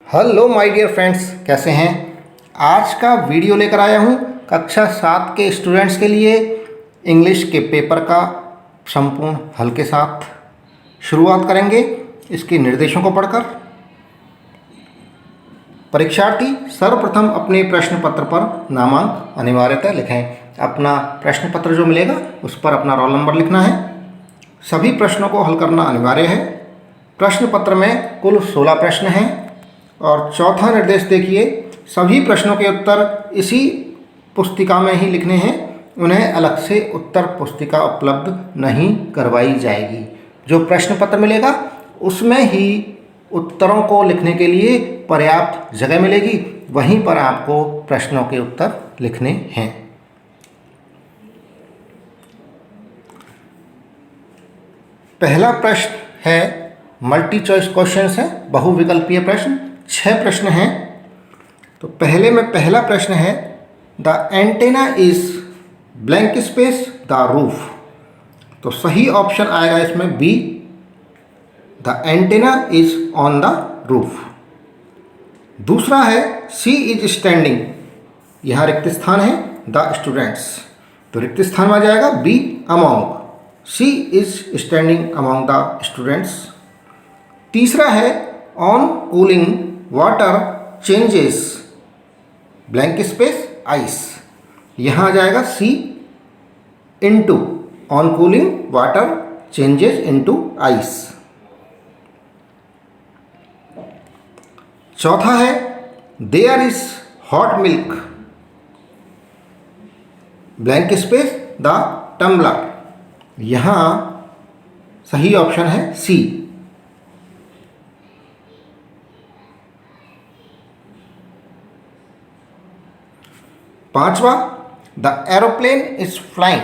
Hello my dear friends, कैसे हैं। आज का वीडियो लेकर आया हूं कक्षा 7 के स्टूडेंट्स के लिए इंग्लिश के पेपर का संपूर्ण हल के साथ। शुरुआत करेंगे इसके निर्देशों को पढ़कर। परीक्षार्थी सर्वप्रथम अपने प्रश्न पत्र पर नामांक अनिवार्यतः लिखें। अपना प्रश्न पत्र जो मिलेगा उस पर अपना रोल नंबर लिखना है। सभी प्रश्नों को हल करना अनिवार्य है। प्रश्न पत्र में कुल 16 प्रश्न हैं और चौथा निर्देश देखिए, सभी प्रश्नों के उत्तर इसी पुस्तिका में ही लिखने हैं। उन्हें अलग से उत्तर पुस्तिका उपलब्ध नहीं करवाई जाएगी। जो प्रश्न पत्र मिलेगा उसमें ही उत्तरों को लिखने के लिए पर्याप्त जगह मिलेगी, वहीं पर आपको प्रश्नों के उत्तर लिखने हैं। पहला प्रश्न है मल्टी चॉइस क्वेश्चंस है, बहुविकल्पीय प्रश्न। 6 प्रश्न हैं। तो पहले में पहला प्रश्न है the antenna is blank space the roof. तो सही ऑप्शन आएगा इसमें B, the antenna is on the roof. दूसरा है सी इज स्टैंडिंग, यहाँ रिक्त स्थान है द स्टूडेंट्स, तो रिक्त स्थान में आ जाएगा B among. C is standing among the students. तीसरा है on cooling water changes blank space ice, यहाँ आ जाएगा C into on cooling water changes into ice. चौथा है there is hot milk blank space the tumbler, यहाँ सही option है सी। पांचवा the aeroplane is flying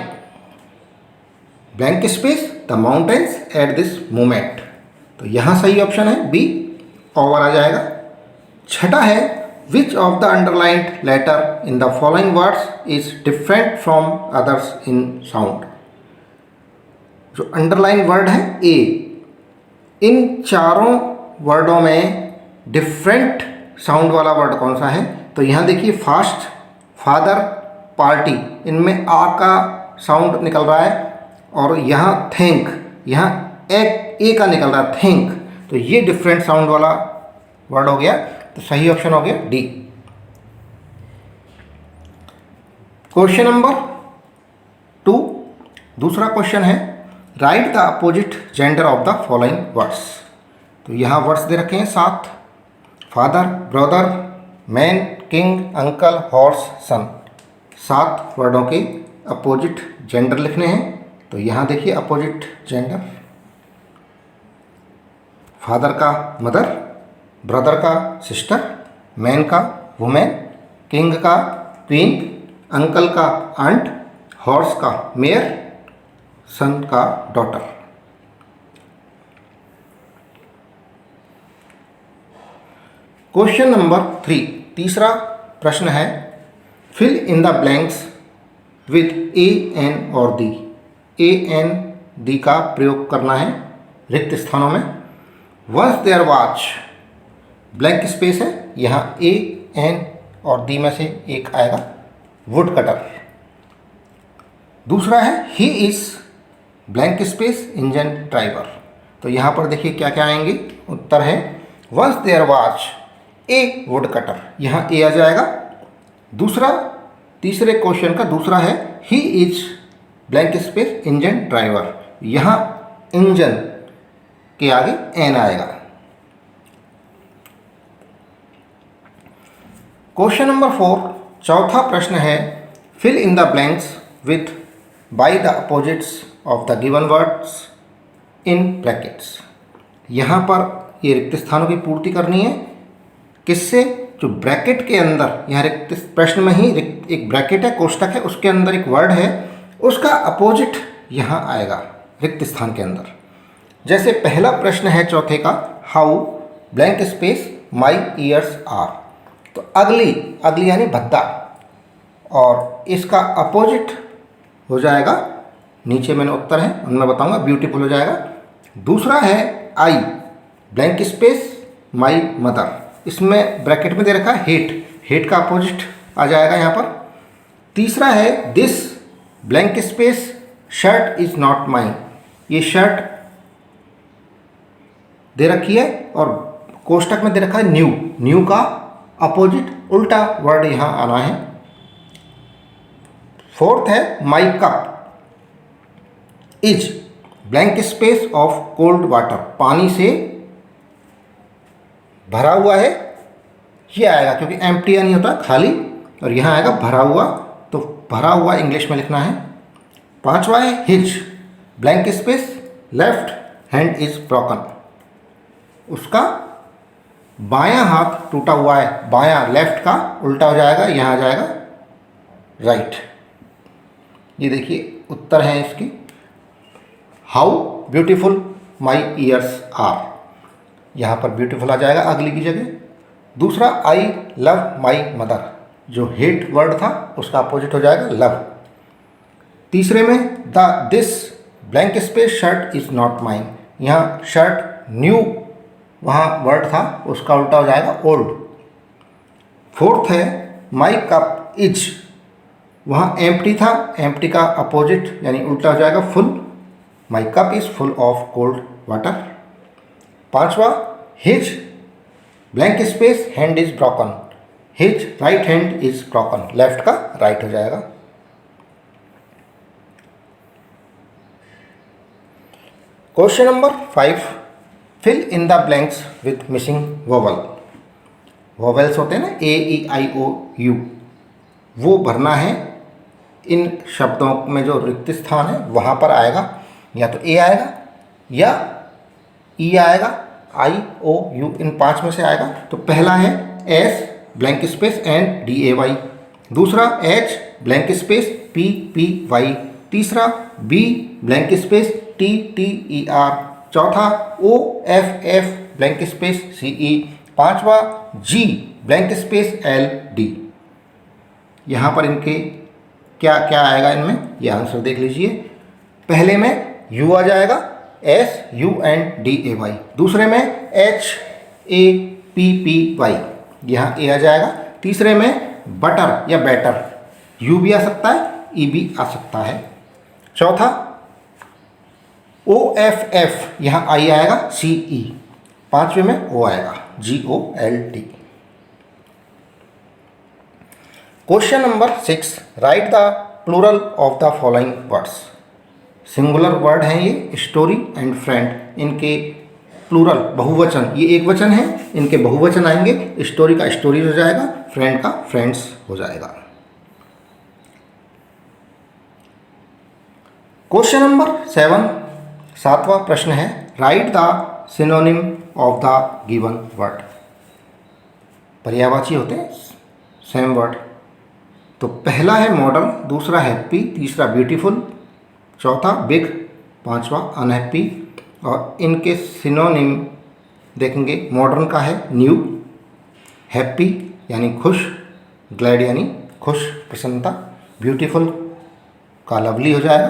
blank space the mountains at this moment, तो यहाँ सही ऑप्शन है बी, ओवर आ जाएगा। छठा है which of the underlined letter in the following words is different from others in sound. जो अंडरलाइन वर्ड है A, इन चारों वर्डों में डिफरेंट साउंड वाला वर्ड कौन सा है। तो यहाँ देखिए फास्ट, फादर, पार्टी, इनमें आ का साउंड निकल रहा है और यहाँ थैंक, यहाँ ए का निकल रहा है थैंक, तो ये डिफरेंट साउंड वाला वर्ड हो गया, तो सही ऑप्शन हो गया डी। क्वेश्चन नंबर 2, दूसरा क्वेश्चन है write the opposite gender of the following words. तो यहाँ वर्ड्स दे रखे हैं 7, father, brother, man, king, uncle, horse, son. 7 वर्डों के अपोजिट जेंडर लिखने हैं। तो यहाँ देखिए अपोजिट जेंडर, फादर का मदर, ब्रदर का सिस्टर, मैन का वुमेन, किंग का क्वीन, अंकल का आंट, हॉर्स का मेयर, सन का डॉटर। क्वेश्चन नंबर 3, तीसरा प्रश्न है fill in the blanks with A N और दी। ए एन दी का प्रयोग करना है रिक्त स्थानों में। Once there was blank space है, यहाँ ए एन और दी में से एक आएगा वुड कटर। दूसरा है he is blank space engine driver. तो यहाँ पर देखिए क्या क्या आएंगे, उत्तर है once there was a wood cutter, यहाँ ए आ जाएगा। दूसरा, तीसरे क्वेश्चन का दूसरा है he is blank space engine driver, यहाँ इंजन के आगे एन आएगा। क्वेश्चन नंबर 4, चौथा प्रश्न है fill in the blanks with by the opposites of the given words in brackets. यहाँ पर ये रिक्त स्थानों की पूर्ति करनी है। किससे? जो ब्रैकेट के अंदर, यहाँ रिक्त प्रश्न में ही एक ब्रैकेट है, कोष्टक है, उसके अंदर एक वर्ड है, उसका अपोजिट यहाँ आएगा रिक्त स्थान के अंदर। जैसे पहला प्रश्न है चौथे का how blank space my ears are, तो अगली, अगली यानी भद्दा, और इसका अपोजिट हो जाएगा, नीचे मैंने उत्तर है उनमें बताऊंगा, ब्यूटीफुल हो जाएगा। दूसरा है आई ब्लैंक स्पेस माई मदर, इसमें ब्रैकेट में दे रखा है हेट, हेट का अपोजिट आ जाएगा यहाँ पर। तीसरा है this blank space shirt is not mine, ये शर्ट दे रखी है और कोष्टक में दे रखा है न्यू, न्यू का अपोजिट उल्टा वर्ड यहाँ आना है। फोर्थ है my cup is blank space of cold water, पानी से भरा हुआ है, ये आएगा क्योंकि एम्प्टी नहीं होता खाली, और यहाँ आएगा भरा हुआ, तो भरा हुआ इंग्लिश में लिखना है। पांचवा है his blank space left hand is broken, उसका बायां हाथ टूटा हुआ है, बायां लेफ्ट का उल्टा हो जाएगा, यहाँ आ जाएगा राइट। ये देखिए उत्तर है इसकी। How beautiful my ears are, यहाँ पर ब्यूटीफुल आ जाएगा अगली की जगह। दूसरा आई लव माई मदर, जो हेट वर्ड था उसका अपोजिट हो जाएगा लव। तीसरे में the this blank space shirt is not mine, यहाँ शर्ट न्यू वहाँ वर्ड था उसका उल्टा हो जाएगा ओल्ड। फोर्थ है माई कप इज, वहाँ एम्प्टी था, एम्प्टी का अपोजिट यानी उल्टा हो जाएगा full, my cup is full of cold water. पांचवा his blank space hand is broken, his right hand is broken, left का राइट हो जाएगा। Question number 5, fill in the blanks with missing vowel. Vowels होते हैं ना ए ई आई ओ you, वो भरना है। इन शब्दों में जो रिक्त स्थान है वहाँ पर आएगा, या तो ए आएगा या ई आएगा, आई ओ यू, इन 5 में से आएगा। तो पहला है S blank space N D A Y, दूसरा H blank space P P Y, तीसरा B blank space T T E R, चौथा O F F blank space C E, पांचवा G blank space L D. यहाँ पर इनके क्या क्या आएगा, इनमें ये आंसर देख लीजिए। पहले में यू आ जाएगा, S U N D A Y, दूसरे में H A P P Y, यहाँ ए आ जाएगा। तीसरे में बटर या बैटर, यू भी आ सकता है, ई भी आ सकता है। चौथा ओ एफ एफ, यहाँ आई आएगा, सी ई, पांचवे में ओ आएगा, G O L T. Question number 6, write the plural of the following words. Singular word हैं ये, स्टोरी एंड फ्रेंड, इनके प्लूरल बहुवचन, ये एक वचन है, इनके बहुवचन आएंगे। स्टोरी का स्टोरीज हो जाएगा, फ्रेंड का फ्रेंड्स हो जाएगा। क्वेश्चन नंबर 7, 7वां प्रश्न है, write the synonym of the given word. पर्यायवाची होते हैं सेम वर्ड। तो पहला है मॉडल, दूसरा हैप्पी, तीसरा ब्यूटीफुल, चौथा बिग, पांचवा अनहैप्पी। और इनके सिनोनिम देखेंगे, मॉडर्न का है न्यू, हैप्पी यानी खुश, ग्लैड यानी खुश प्रसन्नता, ब्यूटीफुल का लवली हो जाएगा,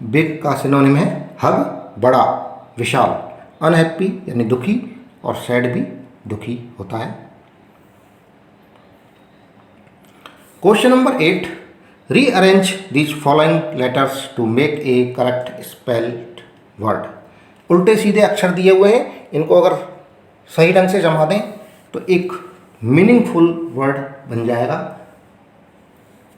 बिग का सिनोनिम है हग बड़ा विशाल, अनहैप्पी यानी दुखी, और सैड भी दुखी होता है। Question number 8, rearrange these following letters to make a correct spelled word. उल्टे सीधे अक्षर दिए हुए हैं, इनको अगर सही ढंग से जमा दें तो एक मीनिंगफुल वर्ड बन जाएगा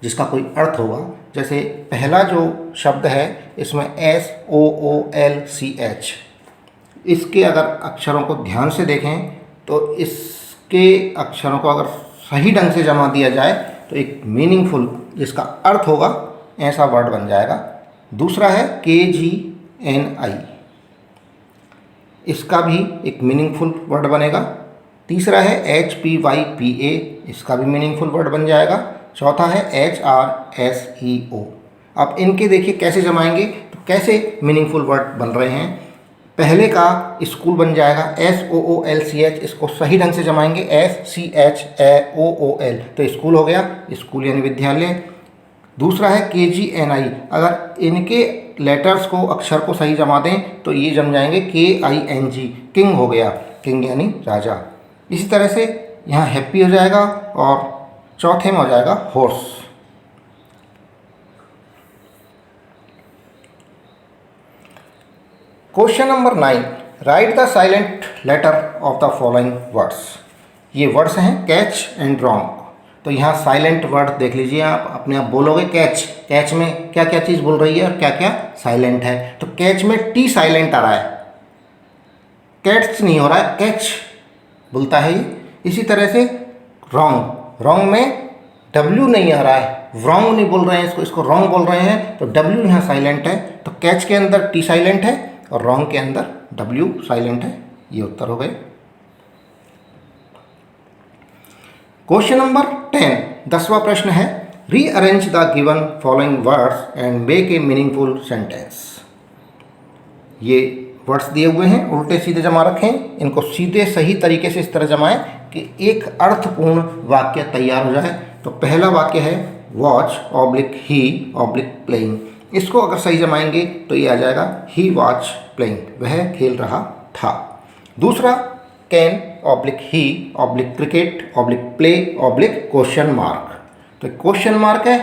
जिसका कोई अर्थ होगा। जैसे पहला जो शब्द है इसमें S O O L C H, इसके अगर अक्षरों को ध्यान से देखें तो इसके अक्षरों को अगर सही ढंग से जमा दिया जाए तो एक मीनिंगफुल जिसका अर्थ होगा ऐसा वर्ड बन जाएगा। दूसरा है KGNI, इसका भी एक मीनिंगफुल वर्ड बनेगा। तीसरा है HPYPA, इसका भी मीनिंगफुल वर्ड बन जाएगा। चौथा है HRSEO। अब इनके देखिए कैसे जमाएंगे, तो कैसे मीनिंगफुल वर्ड बन रहे हैं। पहले का स्कूल बन जाएगा SOOLCH, इसको सही ढंग से जमाएंगे SCHOOL, तो स्कूल हो गया, स्कूल यानी विद्यालय। दूसरा है KGNI, अगर इनके लेटर्स को अक्षर को सही जमा दें तो ये जम जाएंगे KING, किंग हो गया, किंग यानी राजा। इसी तरह से यहाँ हैप्पी हो जाएगा और चौथे में हो जाएगा horse. Question number 9, write the silent letter of the following words. ये वर्ड्स हैं कैच एंड रॉन्ग। तो यहाँ साइलेंट वर्ड देख लीजिए, आप अपने आप बोलोगे कैच। कैच में क्या क्या चीज़ बोल रही है और क्या क्या साइलेंट है। तो कैच में टी साइलेंट आ रहा है, कैट्स नहीं हो रहा है, कैच बोलता है ये। इसी तरह से रॉन्ग, रॉन्ग में डब्ल्यू नहीं आ रहा है, रॉन्ग नहीं बोल रहे हैं इसको रॉन्ग बोल रहे हैं, तो डब्ल्यू यहाँ साइलेंट है। तो कैच के अंदर टी साइलेंट है और रॉन्ग के अंदर डब्ल्यू साइलेंट है। ये उत्तर हो गए। क्वेश्चन नंबर 10, 10वां प्रश्न है, rearrange the given following words and make a meaningful sentence. ये वर्ड्स दिए हुए हैं, उल्टे सीधे जमा रखें, इनको सीधे सही तरीके से इस तरह जमाएं कि एक अर्थपूर्ण वाक्य तैयार हो जाए। तो पहला वाक्य है वॉच ऑब्लिक ही ऑब्लिक प्लेइंग। इसको अगर सही जमाएंगे तो ये आ जाएगा ही वॉच प्लेइंग, वह खेल रहा था। दूसरा can oblique he oblique cricket oblique play oblique question mark. तो क्वेश्चन मार्क है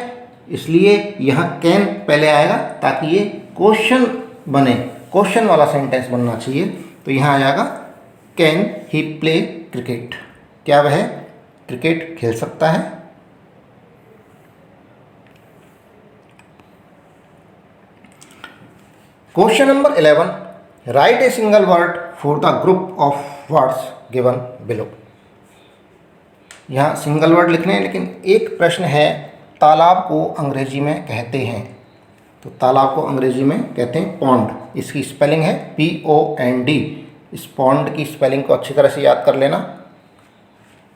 इसलिए यहाँ कैन पहले आएगा ताकि ये क्वेश्चन बने, क्वेश्चन वाला सेंटेंस बनना चाहिए। तो यहाँ आ जाएगा कैन ही प्ले क्रिकेट, क्या वह क्रिकेट खेल सकता है। Question number 11, right a single word for the group of words given below. यहाँ सिंगल वर्ड लिखने हैं, लेकिन एक प्रश्न है तालाब को अंग्रेजी में कहते हैं। तो तालाब को अंग्रेजी में कहते हैं पॉन्ड। इसकी स्पेलिंग है POND। इस पॉन्ड की स्पेलिंग को अच्छी तरह से याद कर लेना।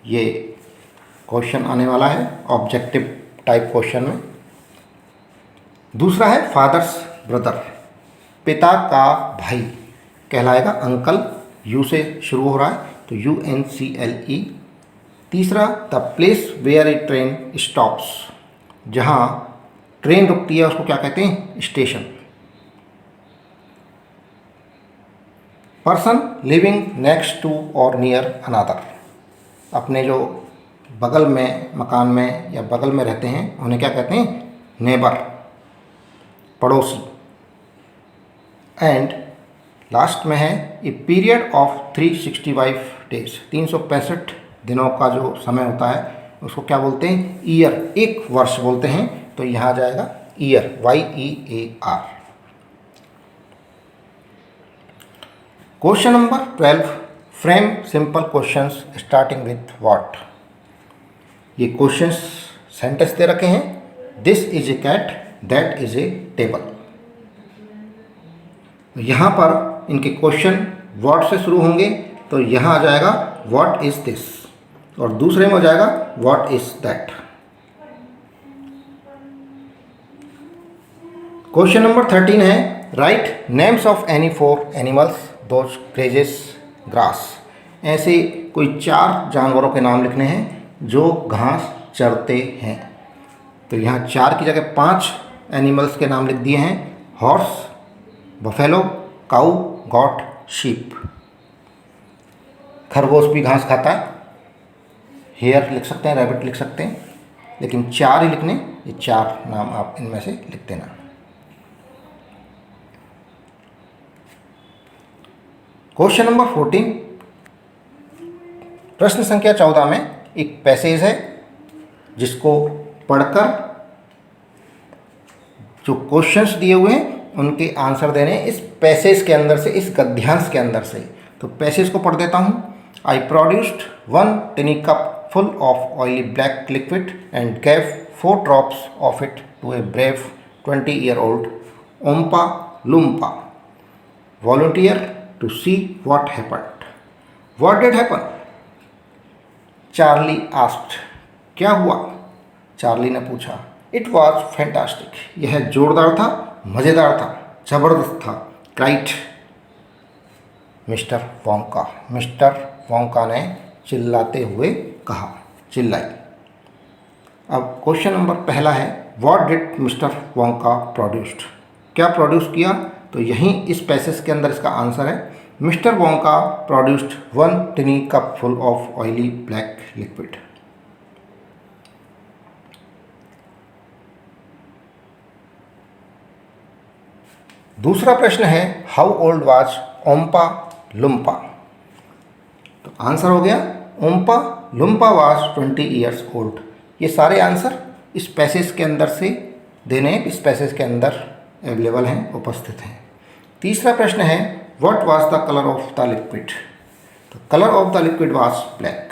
ये क्वेश्चन आने वाला है ऑब्जेक्टिव टाइप क्वेश्चन में। दूसरा है फादर्स ब्रदर, पिता का भाई कहलाएगा अंकल, यू से शुरू हो रहा है तो UNCLE। तीसरा the place where a train stops, जहाँ ट्रेन रुकती है उसको क्या कहते हैं, station. Person living next to और नियर अनादर, अपने जो बगल में मकान में या बगल में रहते हैं उन्हें क्या कहते हैं, नेबर, पड़ोसी। एंड लास्ट में है ए पीरियड ऑफ 365 डेज, 365 दिनों का जो समय होता है उसको क्या बोलते हैं, ईयर, एक वर्ष बोलते हैं। तो यहाँ आ जाएगा year, YEAR। Question number 12, frame simple questions starting with what. ये क्वेश्चंस सेंटेंस दे रखे हैं, this is a cat, that is a table. यहाँ पर इनके क्वेश्चन वर्ड से शुरू होंगे, तो यहाँ आ जाएगा व्हाट इज दिस, और दूसरे में हो जाएगा what is that. Question number 13 है, write names of any 4 animals those grazes grass. ऐसे कोई 4 जानवरों के नाम लिखने हैं जो घास चरते हैं। तो यहाँ 4 की जगह 5 एनिमल्स के नाम लिख दिए हैं, हॉर्स, बफेलो, काऊ, गॉट, शीप। खरगोश भी घास खाता है, हेयर लिख सकते हैं, रैबिट लिख सकते हैं, लेकिन 4 ही लिखने, ये 4 नाम आप इनमें से लिख देना। क्वेश्चन नंबर 14, प्रश्न संख्या 14 में एक पैसेज है जिसको पढ़कर जो क्वेश्चंस दिए हुए हैं उनके आंसर देने इस पैसेज के अंदर से, इस गद्यांश के अंदर से। तो पैसेज को पढ़ देता हूँ। I produced 1 tiny cup full of oily black liquid and gave 4 drops of it to a brave 20-year-old Oompa Loompa volunteer to see what happened. What did happen? Charlie asked. क्या हुआ? Charlie ने पूछा। It was fantastic. यह जोरदार था, मज़ेदार था, ज़बरदस्त था। Cried mister Wonka. Mister Wonka ने चिल्लाते हुए कहा, चिल्लाई। अब क्वेश्चन नंबर पहला है, what did mister Wonka produced, क्या प्रोड्यूस किया। तो यहीं इस पैसेज के अंदर इसका आंसर है mister Wonka produced 1 tiny cup full of oily black liquid. दूसरा प्रश्न है हाउ ओल्ड वाज ओम्पा लुम्पा। तो आंसर हो गया ओम्पा लुम्पा वाज 20 ईयर्स ओल्ड। ये सारे आंसर इस पैसेज के अंदर से देने, इस पैसेज के अंदर अवेलेबल हैं, उपस्थित हैं। तीसरा प्रश्न है what was the colour of the liquid. तो colour of the liquid was black,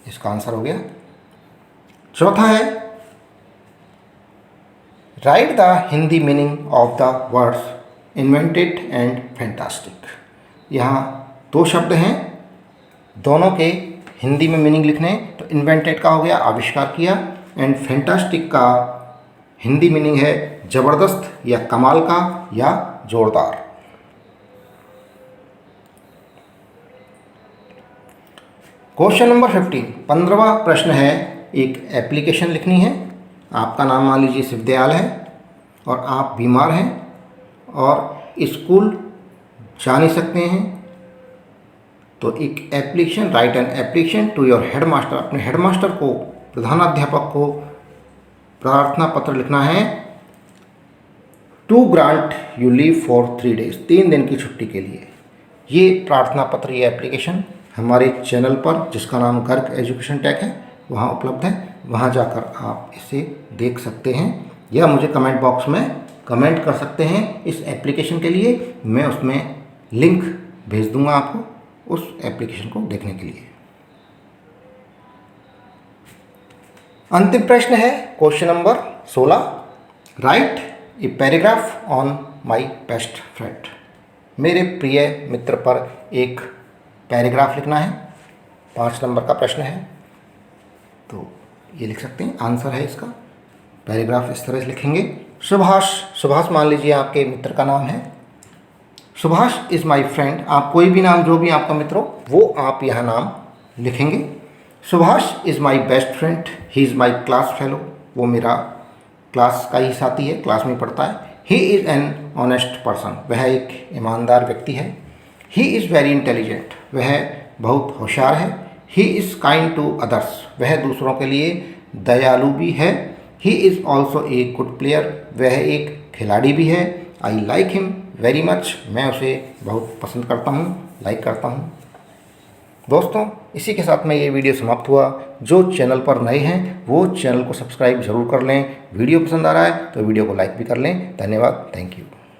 इसका आंसर हो गया। चौथा है write the Hindi meaning of the words invented and fantastic. यहाँ दो शब्द हैं, दोनों के हिंदी में मीनिंग लिखने। तो इन्वेंटेड का हो गया आविष्कार किया, एंड फैंटास्टिक का हिंदी मीनिंग है जबरदस्त या कमाल का या जोरदार। क्वेश्चन नंबर 15वां प्रश्न है एक एप्लीकेशन लिखनी है। आपका नाम मान लीजिए शिवदयाल है और आप बीमार हैं और स्कूल जा नहीं सकते हैं, तो एक application, write an application to your headmaster. अपने हेडमास्टर को, प्रधानाध्यापक को प्रार्थना पत्र लिखना है to grant you leave for 3 days, 3 दिन की छुट्टी के लिए। ये प्रार्थना पत्र, ये एप्लीकेशन हमारे चैनल पर, जिसका नाम गर्ग एजुकेशन टेक है, वहाँ उपलब्ध है। वहाँ जाकर आप इसे देख सकते हैं या मुझे कमेंट बॉक्स में कमेंट कर सकते हैं इस एप्लीकेशन के लिए। मैं उसमें लिंक भेज दूंगा आपको उस एप्लीकेशन को देखने के लिए। अंतिम प्रश्न है question number 16 right a paragraph on my best friend. मेरे प्रिय मित्र पर एक पैराग्राफ लिखना है। 5 नंबर का प्रश्न है, तो ये लिख सकते हैं, आंसर है इसका। पैराग्राफ इस तरह से लिखेंगे। सुभाष, सुभाष मान लीजिए आपके मित्र का नाम है। Subhash is my friend. आप कोई भी नाम, जो भी आपका मित्र हो, वो आप यहाँ नाम लिखेंगे। Subhash is my best friend, he is my class fellow. वो मेरा क्लास का ही साथी है, क्लास में पढ़ता है। He is an honest person, वह एक ईमानदार व्यक्ति है। ही इज़ वेरी इंटेलिजेंट, वह बहुत होशियार है। He is kind to others, वह दूसरों के लिए दयालु भी है। He is also a good player, वह एक खिलाड़ी भी है। I like him very much, मैं उसे बहुत पसंद करता हूँ, लाइक करता हूँ। दोस्तों, इसी के साथ में ये वीडियो समाप्त हुआ। जो चैनल पर नए हैं वो चैनल को सब्सक्राइब जरूर कर लें। वीडियो पसंद आ रहा है तो वीडियो को लाइक भी कर लें। धन्यवाद, थैंक यू।